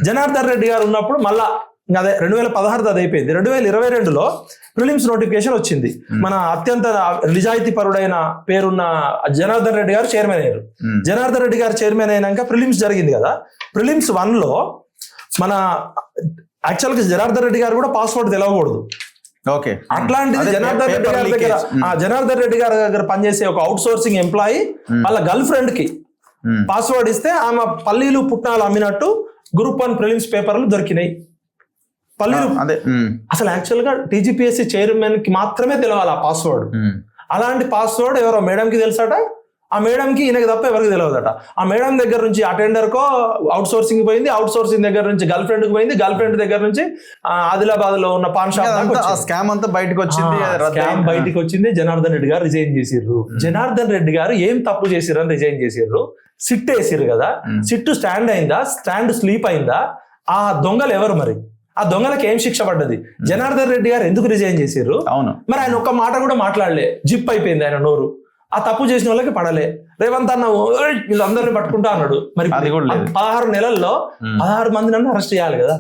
జనార్దన్ రెడ్డి గారు ఉన్నప్పుడు మళ్ళా అదే 2016 అది అయిపోయింది. 2022లో ప్రిలిమ్స్ నోటిఫికేషన్ వచ్చింది. మన అత్యంత నిజాయితీ పరుడైన పేరున్న జనార్దన్ రెడ్డి గారు చైర్మన్ అయ్యారు. జనార్దన్ రెడ్డి గారు చైర్మన్ అయినాక ప్రిలిమ్స్ జరిగింది కదా. ప్రిలిమ్స్ 1లో మన యాక్చువల్గా జనార్దన్ రెడ్డి గారు కూడా పాస్వర్డ్ తెలవకూడదు. ఓకే, అట్లాంటిది జనార్దన్ రెడ్డి గారి దగ్గర పనిచేసే ఒక అవుట్ సోర్సింగ్ ఎంప్లాయీ వాళ్ళ గర్ల్ ఫ్రెండ్ కి పాస్వర్డ్ ఇస్తే ఆమె పల్లీలు పుట్నాలు అమ్మినట్టు గ్రూప్ 1 ప్రిలిమ్స్ పేపర్లు దొరికినాయి. పల్లీలు అసలు యాక్చువల్ గా టీజీపీఎస్సీ చైర్మన్ కి మాత్రమే తెలవాలి ఆ పాస్వర్డ్. అలాంటి పాస్వర్డ్ ఎవరో మేడం కి తెలుసట, ఆ మేడం కి ఈయనకి తప్ప ఎవరికి తెలియదట. ఆ మేడం దగ్గర నుంచి అటెండర్ కో అవుట్ సోర్సింగ్ పోయింది, అవుట్ సోర్సింగ్ దగ్గర నుంచి గర్ల్ ఫ్రెండ్ కి పోయింది, గర్ల్ ఫ్రెండ్ దగ్గర నుంచి ఆదిలాబాద్ లో ఉన్న పాన్ షాప్ స్కామ్ అంతా బయటకు వచ్చింది. స్కామ్ బయటకు వచ్చింది. జనార్దన్ రెడ్డి గారు రిజైన్ చేసిర్రు. జనార్దన్ రెడ్డి గారు ఏం తప్పు చేసిర్రు అని రిజైన్ చేసిర్రు. సిట్ వేసిర్రు కదా, సిట్ స్టాండ్ అయిందా, స్టాండ్ స్లీప్ అయిందా, ఆ దొంగలు ఎవరు మరి, ఆ దొంగలకు ఏం శిక్ష పడ్డది, జనార్దన్ రెడ్డి గారు ఎందుకు రిజైన్ చేసిర్రు? అవును, మరి ఆయన ఒక్క మాట కూడా మాట్లాడలే, జిప్ అయిపోయింది ఆయన నోరు. ఆ తప్పు చేసిన వాళ్ళకి పడలే. రేవంత్ అన్న వీళ్ళందరినీ పట్టుకుంటా అన్నాడు. మరి 16 నెలల్లో 16 మందిని అరెస్ట్ చేయాలి కదా,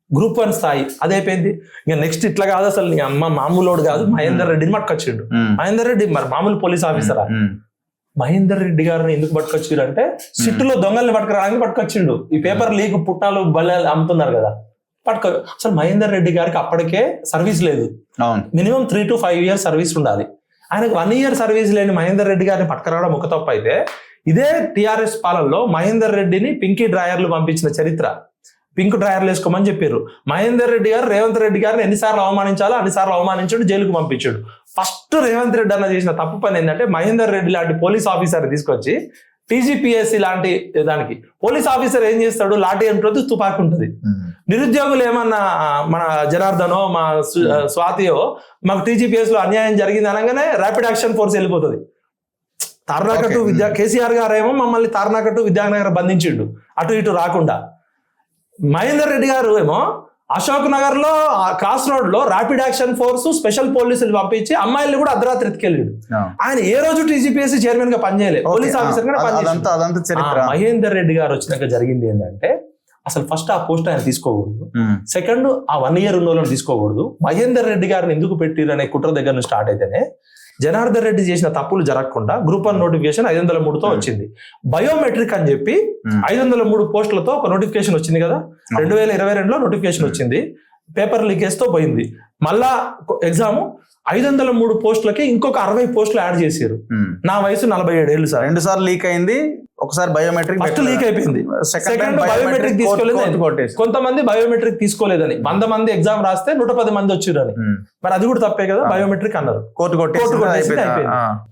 గ్రూప్ 1 స్థాయి. అదైపోయింది. ఇంకా నెక్స్ట్ ఇట్లా కాదు, అసలు నీ అమ్మ మామూలోడు కాదు, మహేందర్ రెడ్డిని పట్టుకొచ్చిండు. మహేందర్ రెడ్డి మరి మామూలు పోలీస్ ఆఫీసరా? మహేందర్ రెడ్డి గారిని ఎందుకు పట్టుకొచ్చిండు అంటే సిట్టులో దొంగల్ని పట్టుకురావడానికి పట్టుకొచ్చిండు. ఈ పేపర్ లీక్ పుట్టాలు బల్లాలు అమ్ముతున్నారు కదా, అసలు మహేందర్ రెడ్డి గారికి అప్పటికే సర్వీస్ లేదు. మినిమం 3 to 5 years సర్వీస్ ఉండాలి. ఆయనకు 1 year సర్వీస్ లేని మహేందర్ రెడ్డి గారిని పట్టుకురావడం ఒక తప్పు అయితే, ఇదే టిఆర్ఎస్ పాలనలో మహేందర్ రెడ్డిని పింకీ డ్రాయర్లు పంపించిన చరిత్ర. పింక్ డ్రాయర్లు వేసుకోమని చెప్పారు. మహేందర్ రెడ్డి గారు రేవంత్ రెడ్డి గారిని ఎన్నిసార్లు అవమానించాలో అన్నిసార్లు అవమానించాడు, జైలుకు పంపించాడు. ఫస్ట్ రేవంత్ రెడ్డి అన్న చేసిన తప్పు పని ఏంటంటే మహేందర్ రెడ్డి లాంటి పోలీస్ ఆఫీసర్ తీసుకొచ్చి టీజీపీఎస్సీ లాంటి దానికి పోలీస్ ఆఫీసర్ ఏం చేస్తాడు, లాఠీ ఉంటుంది, తుపాకి ఉంటుంది. నిరుద్యోగులు ఏమన్నా మన జనార్దనో మా స్వాతియో మాకు టీజీపీఎస్ లో అన్యాయం జరిగింది అనగానే ర్యాపిడ్ యాక్షన్ ఫోర్స్ వెళ్ళిపోతుంది. తార్నాకట్టు కేసీఆర్ గారు ఏమో మమ్మల్ని తార్నాకట్టు విద్యానగర్ బంధించిండు, అటు ఇటు రాకుండా. మహేందర్ రెడ్డి గారు ఏమో అశోక్ నగర్ లో క్రాస్ రోడ్ లో ర్యాపిడ్ యాక్షన్ ఫోర్స్ స్పెషల్ పోలీసులు పంపించి అమ్మాయిల్ని కూడా అర్ధరాత్రి ఎత్తుకెళ్ళాడు. ఆయన ఏ రోజు టీజీపీఎస్సీ చైర్మన్ గా పనిచేయలేదు, పోలీస్ ఆఫీసర్ గా పనిచేయలేదు. మహేందర్ రెడ్డి గారు వచ్చినాక జరిగింది ఏంటంటే అసలు ఫస్ట్ ఆ పోస్ట్ ఆయన తీసుకోకూడదు, సెకండ్ ఆ 1 year ఉన్న వాళ్ళని తీసుకోకూడదు. మహేందర్ రెడ్డి గారిని ఎందుకు పెట్టిరు అనే కుట్ర దగ్గర నుంచి స్టార్ట్ అయితేనే జనార్దన్ రెడ్డి చేసిన తప్పులు జరగకుండా గ్రూప్ 1 నోటిఫికేషన్ 503తో వచ్చింది. బయోమెట్రిక్ అని చెప్పి 503 పోస్టులతో ఒక నోటిఫికేషన్ వచ్చింది కదా, 2022లో నోటిఫికేషన్ వచ్చింది. పేపర్ లీకేజ్ తో పోయింది. మళ్ళా ఎగ్జామ్ 503 పోస్టులకి ఇంకొక 60 పోస్టులు యాడ్ చేశారు. నా వయసు 47 ఏళ్ళు సార్. 2 సార్లు లీక్ అయింది. ఒకసారి బయోమెట్రిక్ ఫస్ట్ లీక్ అయిపోయింది, సెకండ్ బయోమెట్రిక్ తీసుకోలేదు. కొంతమంది బయోమెట్రిక్ తీసుకోలేదని 100 మంది ఎగ్జామ్ రాస్తే 110 మంది వచ్చిరని. మరి అది కూడా తప్పే కదా, బయోమెట్రిక్ అన్నారు, కోర్టు కొట్టేసి అయిపోయింది.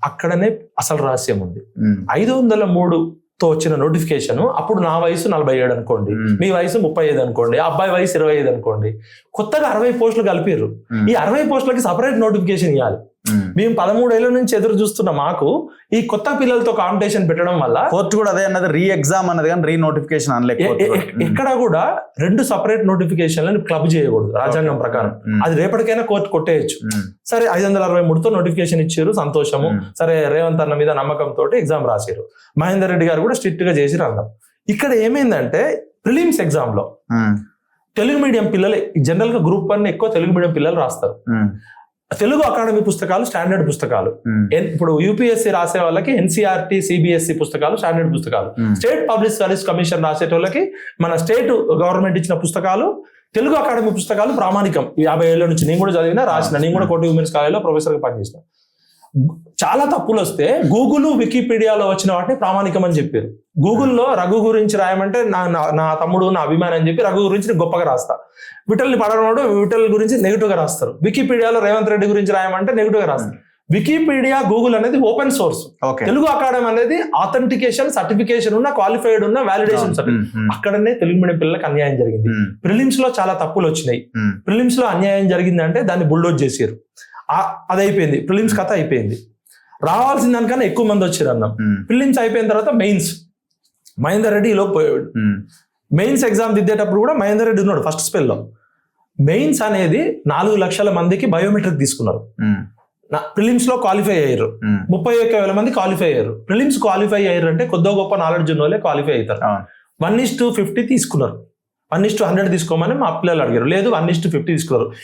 అక్కడనే అసలు రహస్యం ఉంది. 503తో వచ్చిన నోటిఫికేషన్ అప్పుడు నా వయసు 47 అనుకోండి, మీ వయసు 35 అనుకోండి, అబ్బాయి వయసు 25 అనుకోండి. కొత్తగా 60 పోస్టులు కలిపారు. ఈ 60 పోస్టులకి సపరేట్ నోటిఫికేషన్ ఇవ్వాలి. మేము 13 ఏళ్ల నుంచి ఎదురు చూస్తున్న మాకు ఈ కొత్త పిల్లలతో కాంపిటీషన్ పెట్టడం వల్ల కోర్టు కూడా అదే అన్నది, రీ ఎగ్జామ్ అన్నది కానీ రీ నోటిఫికేషన్ అనలేదు. ఎక్కడ కూడా 2 సపరేట్ నోటిఫికేషన్లను క్లబ్ చేయకూడదు రాజ్యాంగం ప్రకారం. అది రేపటికైనా కోర్టు కొట్టేయచ్చు. సరే 563తో నోటిఫికేషన్ ఇచ్చారు, సంతోషము. సరే రేవంత్ అన్న మీద నమ్మకంతో ఎగ్జామ్ రాశారు. మహేందర్ రెడ్డి గారు కూడా స్ట్రిక్ట్ గా చేసిరు అన్నాం. ఇక్కడ ఏమైందంటే ప్రిలిమ్స్ ఎగ్జామ్ లో తెలుగు మీడియం పిల్లలు జనరల్ గా గ్రూప్ 1 ఎక్కువ తెలుగు మీడియం పిల్లలు రాస్తారు. తెలుగు అకాడమీ పుస్తకాలు స్టాండర్డ్ పుస్తకాలు. ఇప్పుడు యూపీఎస్సీ రాసే వాళ్ళకి ఎన్సీఆర్టీ సిబిఎస్ఈ పుస్తకాలు స్టాండర్డ్ పుస్తకాలు. స్టేట్ పబ్లిక్ సర్వీస్ కమిషన్ రాసేటోళ్ళకి మన స్టేట్ గవర్నమెంట్ ఇచ్చిన పుస్తకాలు, తెలుగు అకాడమీ పుస్తకాలు ప్రామాణికం. 50 ఏళ్ల నుంచి నేను కూడా చదివినా, రాసిన. నేను కూడా కోటి ఉమెన్స్ కాలేజ్లో ప్రొఫెసర్గా పనిచేసిన. చాలా తప్పులు వస్తే గూగుల్, వికీపీడియాలో వచ్చిన వాటిని ప్రామాణికం అని చెప్పారు. గూగుల్లో రఘు గురించి రాయమంటే నా తమ్ముడు, నా అభిమానం అని చెప్పి రఘు గురించి గొప్పగా రాస్తా. విఠల్ని పడనోడు విఠల్ గురించి నెగిటివ్ గా రాస్తారు. వికీపీడియాలో రేవంత్ రెడ్డి గురించి రాయమంటే నెగిటివ్ గా రాస్తారు. వికీపీడియా, గూగుల్ అనేది ఓపెన్ సోర్స్. తెలుగు అకాడమీ అనేది ఆథెంటికేషన్ సర్టిఫికేషన్ ఉన్న, క్వాలిఫైడ్ ఉన్న, వాలిడేషన్ సర్టిఫికేట్. అక్కడనే తెలుగు మీడియం పిల్లలకు అన్యాయం జరిగింది. ప్రిలిమ్స్ లో చాలా తప్పులు వచ్చినాయి. ప్రిలిమ్స్ లో అన్యాయం జరిగింది అంటే దాన్ని బుల్డోజ్ చేసారు. అది అయిపోయింది, ప్రిలిమ్స్ కథ అయిపోయింది. రావాల్సిన దానికన్నా ఎక్కువ మంది వచ్చారు అన్నాం. ప్రిలిమ్స్ అయిపోయిన తర్వాత మెయిన్స్ మహేందర్ రెడ్డి ఈలోపు పోయాడు. మెయిన్స్ ఎగ్జామ్ దిద్దేటప్పుడు కూడా మహేందర్ రెడ్డి ఉన్నాడు ఫస్ట్ స్పెల్లో. మెయిన్స్ అనేది 4 లక్షల మందికి బయోమెట్రిక్ తీసుకున్నారు. ప్రిలిమ్స్ లో క్వాలిఫై అయ్యారు. 31,000 మంది క్వాలిఫై అయ్యారు. ప్రిలిమ్స్ క్వాలిఫై అయ్యారు అంటే కొద్దో గొప్ప నాలెడ్జ్ ఉన్న వాళ్ళే క్వాలిఫై అవుతారు. 1:50 తీసుకున్నారు. 1:100 తీసుకోమని మా పిల్లలు అడిగారు. లేదు 1:50 తీసుకున్నారు.